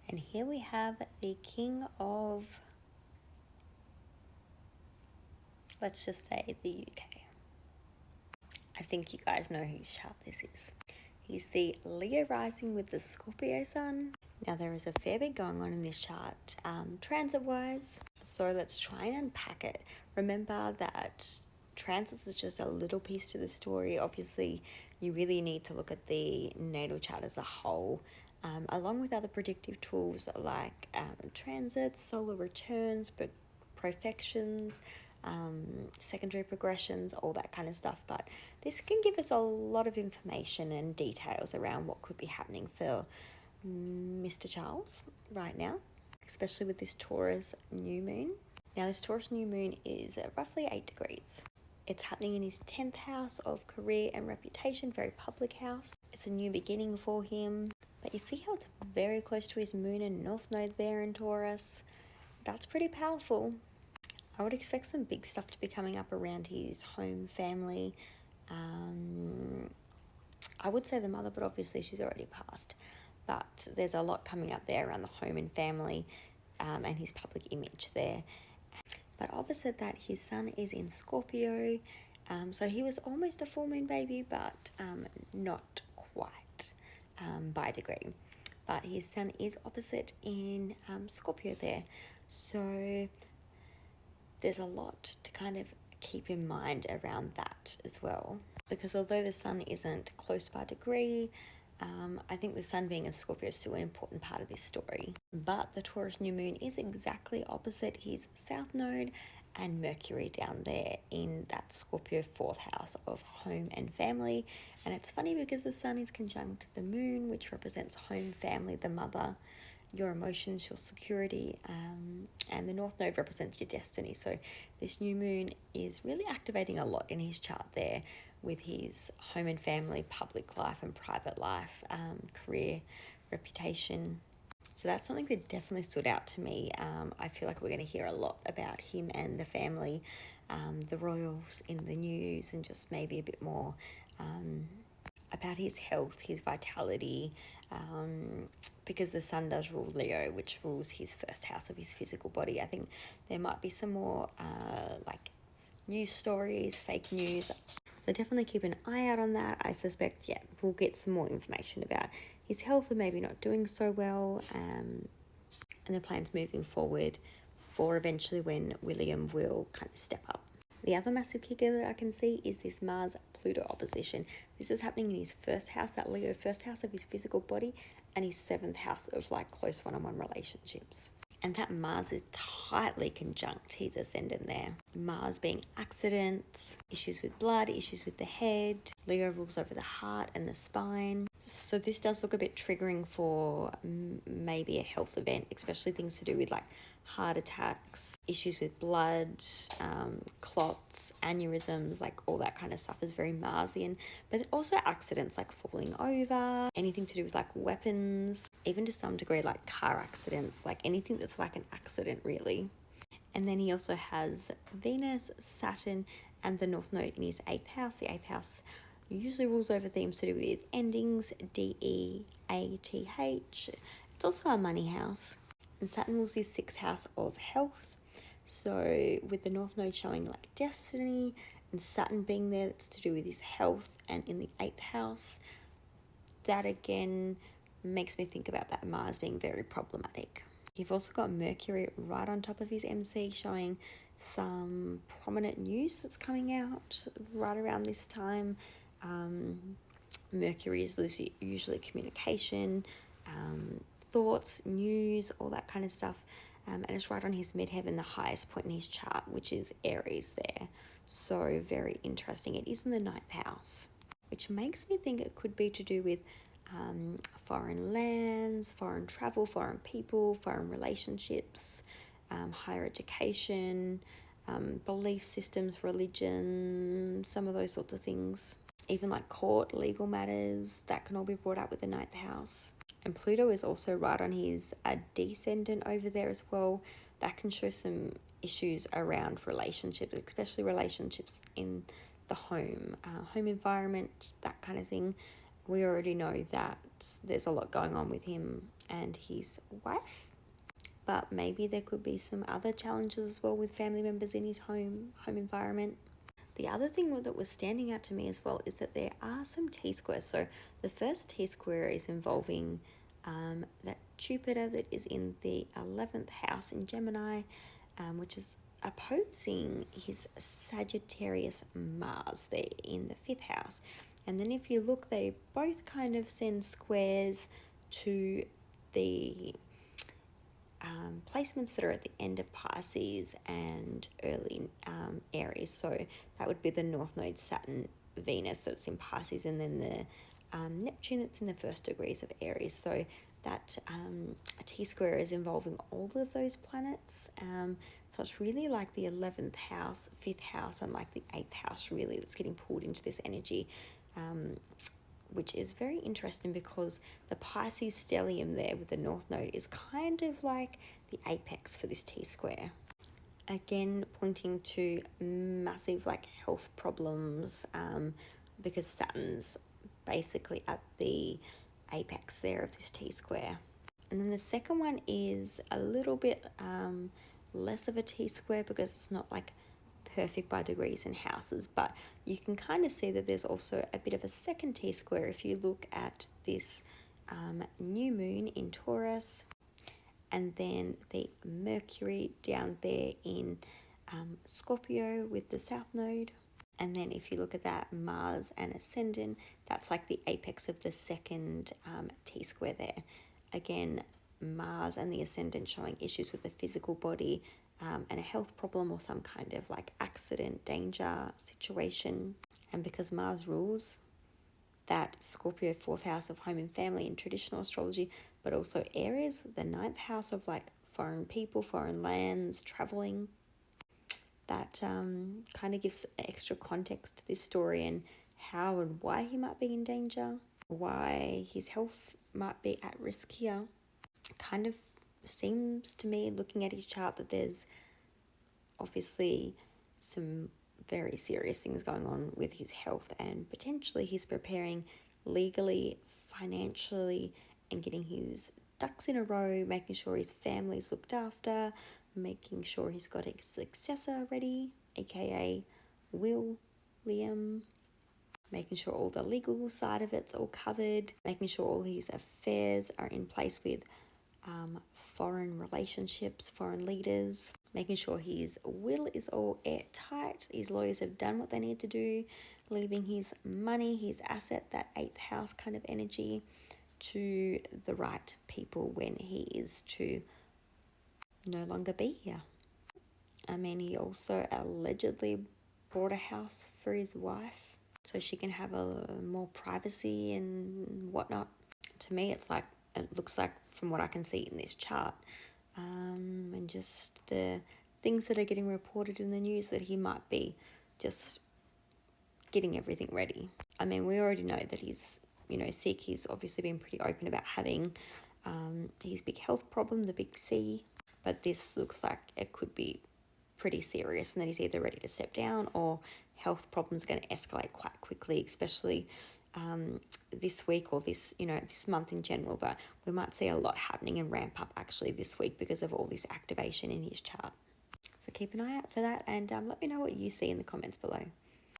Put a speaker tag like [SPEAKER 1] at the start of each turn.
[SPEAKER 1] And here we have the king of, let's just say, the UK. I think you guys know whose chart this is. He's the Leo rising with the Scorpio sun. Now there is a fair bit going on in this chart, transit-wise. So let's try and unpack it. Remember that transits is just a little piece to the story. Obviously, you really need to look at the natal chart as a whole, along with other predictive tools like transits, solar returns, profections, secondary progressions, all that kind of stuff. But this can give us a lot of information and details around what could be happening for Mr. Charles right now, especially with this Taurus new moon. Now, this Taurus new moon is roughly 8 degrees. It's happening in his 10th house of career and reputation, very public house. It's a new beginning for him. But you see how it's very close to his moon and north node there in Taurus? That's pretty powerful. I would expect some big stuff to be coming up around his home, family. I would say the mother, but obviously she's already passed. But there's a lot coming up there around the home and family, and his public image there. But opposite that, his sun is in Scorpio. So he was almost a full moon baby, but not quite by degree. But his sun is opposite in Scorpio there. So there's a lot to kind of keep in mind around that as well. Because although the sun isn't close by degree, I think the sun being in Scorpio is still an important part of this story. But the Taurus new moon is exactly opposite his south node and Mercury down there in that Scorpio 4th house of home and family. And it's funny because the sun is conjunct the moon, which represents home, family, the mother, your emotions, your security, and the north node represents your destiny. So this new moon is really activating a lot in his chart there with his home and family, public life and private life, career, reputation. So that's something that definitely stood out to me. I feel like we're going to hear a lot about him and the family, the royals in the news, and just maybe a bit more about his health, his vitality, because the sun does rule Leo, which rules his first house of his physical body. I think there might be some more like news stories, fake news. So definitely keep an eye out on that. I suspect, we'll get some more information about his health and maybe not doing so well, and the plans moving forward for eventually when William will kind of step up. The other massive kicker that I can see is this Mars-Pluto opposition. This is happening in his first house, that Leo first house of his physical body, and his 7th house of like close one-on-one relationships. And that Mars is tightly conjunct his ascendant there. Mars being accidents, issues with blood, issues with the head. Leo rules over the heart and the spine. So this does look a bit triggering for maybe a health event, especially things to do with like heart attacks, issues with blood, clots, aneurysms, like all that kind of stuff is very Marsian. But also accidents like falling over, anything to do with like weapons, even to some degree like car accidents, like anything that's like an accident really. And then he also has Venus, Saturn, and the North Node in his 8th house. The 8th house usually rules over themes to do with endings, DEATH. It's also a money house. And Saturn rules his 6th house of health. So with the North Node showing like destiny and Saturn being there, that's to do with his health, and in the 8th house, that again makes me think about that Mars being very problematic. You've also got Mercury right on top of his MC showing some prominent news that's coming out right around this time. Mercury is usually communication, thoughts, news, all that kind of stuff. And it's right on his midheaven, the highest point in his chart, which is Aries there. So very interesting. It is in the 9th house, which makes me think it could be to do with foreign lands, foreign travel, foreign people, foreign relationships, higher education, belief systems, religion, some of those sorts of things. Even like court, legal matters, that can all be brought up with the 9th house. And Pluto is also right on his descendant over there as well. That can show some issues around relationships, especially relationships in the home environment, that kind of thing. We already know that there's a lot going on with him and his wife. But maybe there could be some other challenges as well with family members in his home environment. The other thing that was standing out to me as well is that there are some T-squares. So the first T-square is involving that Jupiter that is in the 11th house in Gemini, which is opposing his Sagittarius Mars there in the 5th house. And then if you look, they both kind of send squares to the placements that are at the end of Pisces and early Aries. So that would be the North Node Saturn Venus that's in Pisces, and then the Neptune that's in the 1st degrees of Aries. So that T-square is involving all of those planets. So it's really like the 11th house, 5th house, and like the 8th house really that's getting pulled into this energy. Which is very interesting because the Pisces stellium there with the North Node is kind of like the apex for this T-square. Again, pointing to massive like health problems because Saturn's basically at the apex there of this T-square. And then the second one is a little bit less of a T-square because it's not like perfect by degrees and houses, but you can kind of see that there's also a bit of a second T-square if you look at this new moon in Taurus, and then the Mercury down there in Scorpio with the South Node. And then if you look at that Mars and Ascendant, that's like the apex of the second T-square there. Again, Mars and the Ascendant showing issues with the physical body, and a health problem or some kind of like accident, danger situation. And because Mars rules that Scorpio 4th house of home and family in traditional astrology, but also Aries, the 9th house of like foreign people, foreign lands, traveling, that kind of gives extra context to this story and how and why he might be in danger, why his health might be at risk here. Kind of seems to me, looking at his chart, that there's obviously some very serious things going on with his health, and potentially he's preparing legally, financially, and getting his ducks in a row, making sure his family's looked after, making sure he's got a successor ready, aka Liam, making sure all the legal side of it's all covered, making sure all his affairs are in place with foreign relationships, foreign leaders, making sure his will is all airtight, his lawyers have done what they need to do, leaving his money, his asset, that 8th house kind of energy, to the right people when he is to no longer be here. I mean, he also allegedly bought a house for his wife so she can have a more privacy and whatnot. To me, it looks like, from what I can see in this chart, and just the things that are getting reported in the news, that he might be just getting everything ready. I mean, we already know that he's, sick. He's obviously been pretty open about having his big health problem, the big C, but this looks like it could be pretty serious, and that he's either ready to step down or health problems are going to escalate quite quickly, especially this week or this month in general. But we might see a lot happening and ramp up actually this week because of all this activation in his chart. So keep an eye out for that, and let me know what you see in the comments below.